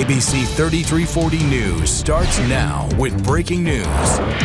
ABC 3340 News starts now with breaking news.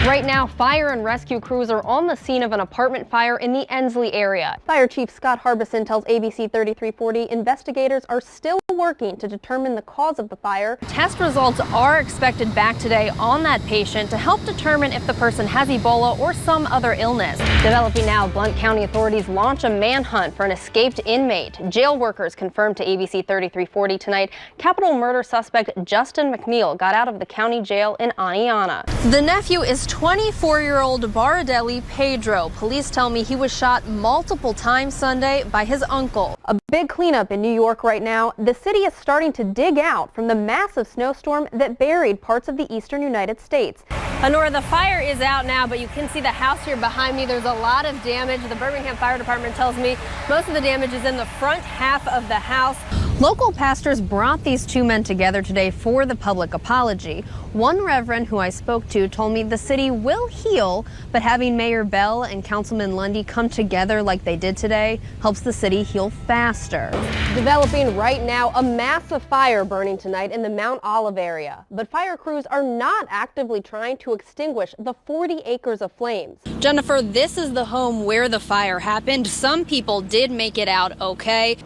Right now, fire and rescue crews are on the scene of an apartment fire in the Ensley area. Fire Chief Scott Harbison tells ABC 3340 investigators are still working to determine the cause of the fire. Test results are expected back today on that patient to help determine if the person has Ebola or some other illness. Developing now, Blount County authorities launch a manhunt for an escaped inmate. Jail workers confirmed to ABC 3340 tonight capital murder suspect Justin McNeil got out of the county jail in Aniana. The nephew is 24-year-old Baradelli Pedro. Police tell me he was shot multiple times Sunday by his uncle. A big cleanup in New York right now. The city is starting to dig out from the massive snowstorm that buried parts of the eastern United States. Honora, the fire is out now, but you can see the house here behind me. There's a lot of damage. The Birmingham Fire Department tells me most of the damage is in the front half of the house. Local pastors brought these two men together today for the public apology. One reverend who I spoke to told me the city will heal, but having Mayor Bell and Councilman Lundy come together like they did today helps the city heal faster. Developing right now, a massive fire burning tonight in the Mount Olive area. But fire crews are not actively trying to extinguish the 40 acres of flames. Jennifer, this is the home where the fire happened. Some people did make it out okay.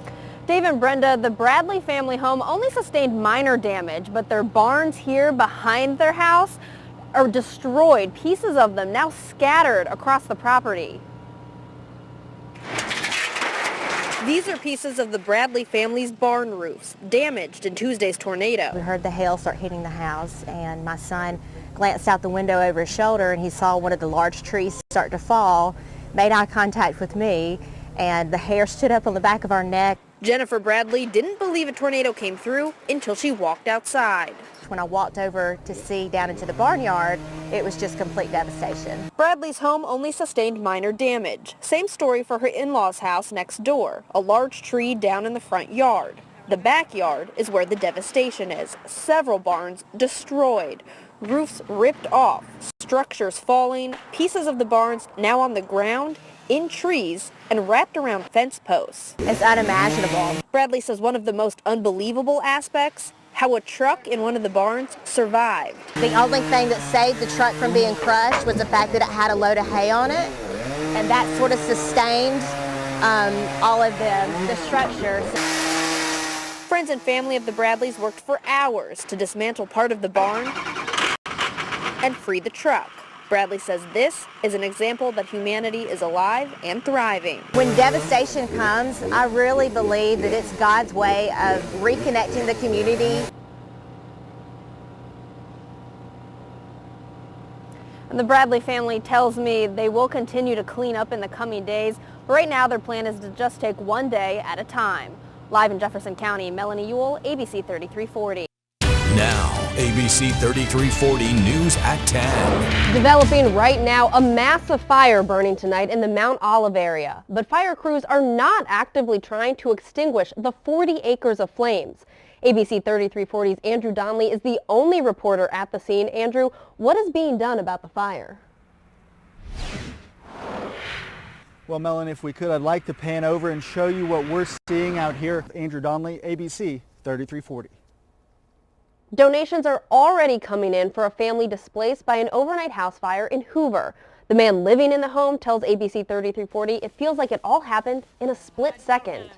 Dave and Brenda, the Bradley family home only sustained minor damage, but their barns here behind their house are destroyed. Pieces of them now scattered across the property. These are pieces of the Bradley family's barn roofs, damaged in Tuesday's tornado. We heard the hail start hitting the house, and my son glanced out the window over his shoulder, and he saw one of the large trees start to fall, made eye contact with me, and the hair stood up on the back of our neck. Jennifer Bradley didn't believe a tornado came through until she walked outside. When I walked over to see down into the barnyard, it was just complete devastation. Bradley's home only sustained minor damage. Same story for her in-laws' house next door, a large tree down in the front yard. The backyard is where the devastation is. Several barns destroyed, roofs ripped off, structures falling, pieces of the barns now on the ground, in trees, and wrapped around fence posts. It's unimaginable. Bradley says one of the most unbelievable aspects, how a truck in one of the barns survived. The only thing that saved the truck from being crushed was the fact that it had a load of hay on it, and that sort of sustained all of the structures. Friends and family of the Bradleys worked for hours to dismantle part of the barn and free the truck. Bradley says this is an example that humanity is alive and thriving. When devastation comes, I really believe that it's God's way of reconnecting the community. And the Bradley family tells me they will continue to clean up in the coming days. Right now, their plan is to just take one day at a time. Live in Jefferson County, Melanie Yuill, ABC 3340. Now, ABC 3340 News at 10. Developing right now, a massive fire burning tonight in the Mount Olive area. But fire crews are not actively trying to extinguish the 40 acres of flames. ABC 3340's Andrew Donnelly is the only reporter at the scene. Andrew, what is being done about the fire? Well, Melanie, if we could, I'd like to pan over and show you what we're seeing out here. Andrew Donnelly, ABC 3340. Donations are already coming in for a family displaced by an overnight house fire in Hoover. The man living in the home tells ABC 3340 it feels like it all happened in a split second.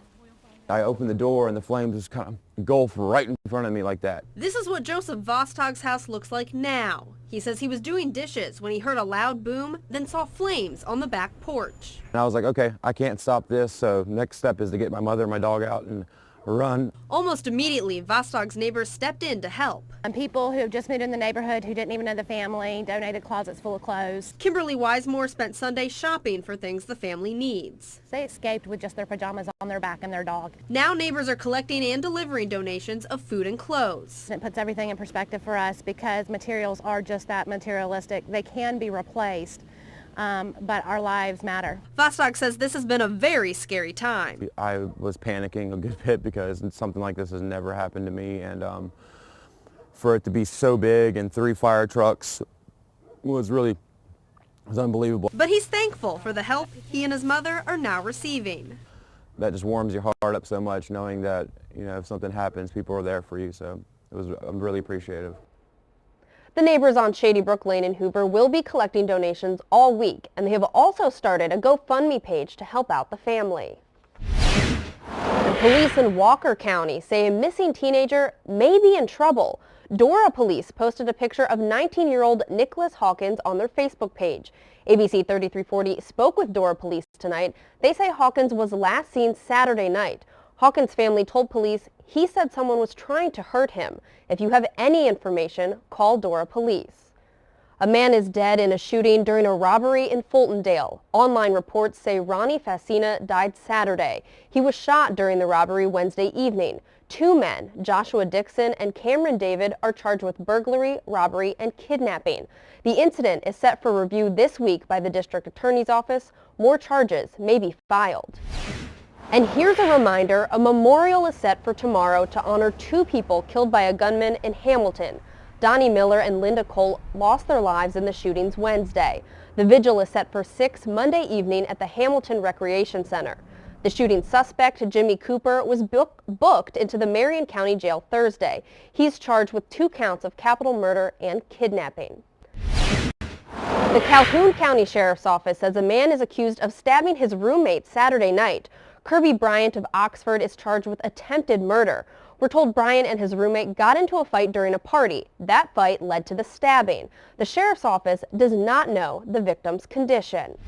I opened the door and the flames just kind of engulfed right in front of me like that. This is what Joseph Vostog's house looks like now. He says he was doing dishes when he heard a loud boom, then saw flames on the back porch. And I was like, okay, I can't stop this, so next step is to get my mother and my dog out and run. Almost immediately, Vostog's neighbors stepped in to help. And people who have just moved in the neighborhood who didn't even know the family donated closets full of clothes. Kimberly Wisemore spent Sunday shopping for things the family needs. They escaped with just their pajamas on their back and their dog. Now neighbors are collecting and delivering donations of food and clothes. It puts everything in perspective for us because materials are just that materialistic. They can be replaced. But our lives matter. Vostog says this has been a very scary time. I was panicking a good bit because something like this has never happened to me, and for it to be so big and 3 fire trucks was unbelievable. But he's thankful for the help he and his mother are now receiving. That just warms your heart up so much knowing that, you know, if something happens, people are there for you, so I'm really appreciative. The neighbors on Shady Brook Lane in Hoover will be collecting donations all week, and they have also started a GoFundMe page to help out the family. And police in Walker County say a missing teenager may be in trouble. Dora police posted a picture of 19-year-old Nicholas Hawkins on their Facebook page. ABC 3340 spoke with Dora police tonight. They say Hawkins was last seen Saturday night. Hawkins' family told police he said someone was trying to hurt him. If you have any information, call Dora police. A man is dead in a shooting during a robbery in Fultondale. Online reports say Ronnie Fascina died Saturday. He was shot during the robbery Wednesday evening. Two men, Joshua Dixon and Cameron David, are charged with burglary, robbery, and kidnapping. The incident is set for review this week by the district attorney's office. More charges may be filed. And here's a reminder, a memorial is set for tomorrow to honor two people killed by a gunman in Hamilton. Donnie Miller and Linda Cole lost their lives in the shootings Wednesday. The vigil is set for 6 Monday evening at the Hamilton Recreation Center. The shooting suspect, Jimmy Cooper, was booked into the Marion County Jail Thursday. He's charged with 2 counts of capital murder and kidnapping. The Calhoun County Sheriff's Office says a man is accused of stabbing his roommate Saturday night. Kirby Bryant of Oxford is charged with attempted murder. We're told Bryant and his roommate got into a fight during a party. That fight led to the stabbing. The sheriff's office does not know the victim's condition.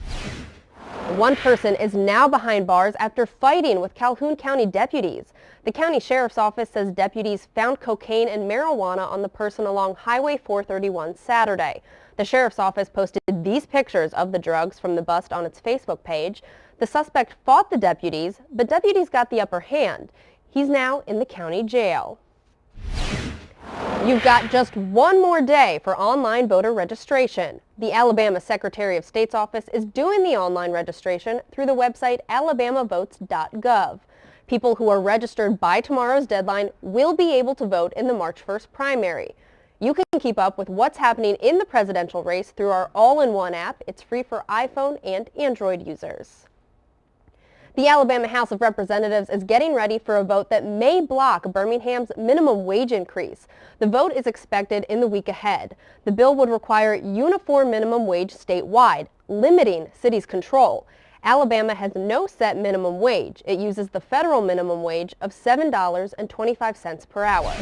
One person is now behind bars after fighting with Calhoun County deputies. The county sheriff's office says deputies found cocaine and marijuana on the person along Highway 431 Saturday. The sheriff's office posted these pictures of the drugs from the bust on its Facebook page. The suspect fought the deputies, but deputies got the upper hand. He's now in the county jail. You've got just one more day for online voter registration. The Alabama Secretary of State's office is doing the online registration through the website alabamavotes.gov. People who are registered by tomorrow's deadline will be able to vote in the March 1st primary. You can keep up with what's happening in the presidential race through our all-in-one app. It's free for iPhone and Android users. The Alabama House of Representatives is getting ready for a vote that may block Birmingham's minimum wage increase. The vote is expected in the week ahead. The bill would require uniform minimum wage statewide, limiting cities' control. Alabama has no set minimum wage. It uses the federal minimum wage of $7.25 per hour.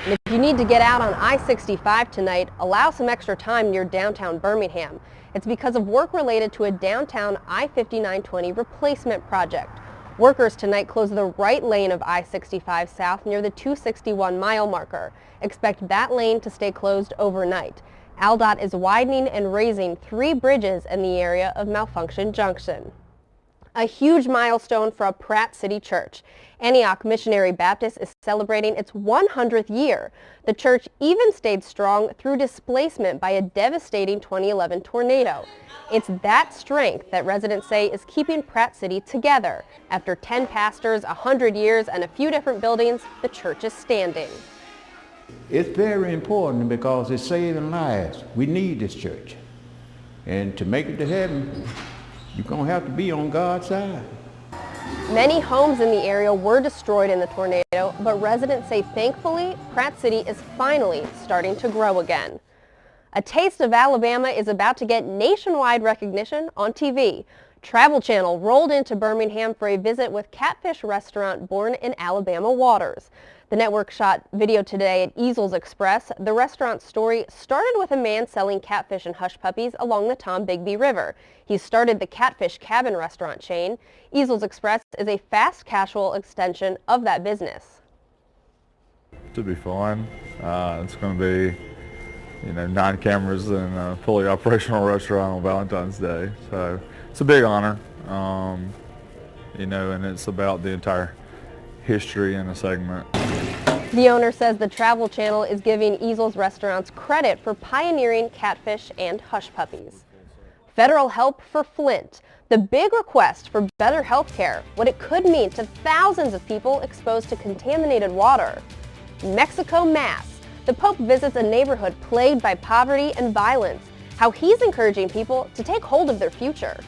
And if you need to get out on I-65 tonight, allow some extra time near downtown Birmingham. It's because of work related to a downtown I-5920 replacement project. Workers tonight closed the right lane of I-65 south near the 261-mile marker. Expect that lane to stay closed overnight. AlDOT is widening and raising 3 bridges in the area of Malfunction Junction. A huge milestone for a Pratt City church. Antioch Missionary Baptist is celebrating its 100th year. The church even stayed strong through displacement by a devastating 2011 tornado. It's that strength that residents say is keeping Pratt City together. After 10 pastors, 100 years, and a few different buildings, the church is standing. It's very important because it's saving lives. We need this church. And to make it to heaven, you're going to have to be on God's side. Many homes in the area were destroyed in the tornado, but residents say thankfully, Pratt City is finally starting to grow again. A Taste of Alabama is about to get nationwide recognition on TV. Travel Channel rolled into Birmingham for a visit with Catfish Restaurant born in Alabama waters. The network shot video today at Easels Express. The restaurant's story started with a man selling catfish and hush puppies along the Tombigbee River. He started the Catfish Cabin restaurant chain. Easels Express is a fast casual extension of that business. To be fun. It's going to be, 9 cameras and a fully operational restaurant on Valentine's Day. So it's a big honor, and it's about the entire history in a segment. The owner says the Travel Channel is giving Easels Restaurants credit for pioneering catfish and hush puppies. Federal help for Flint. The big request for better health care, what it could mean to thousands of people exposed to contaminated water. Mexico Mass. The Pope visits a neighborhood plagued by poverty and violence. How he's encouraging people to take hold of their future.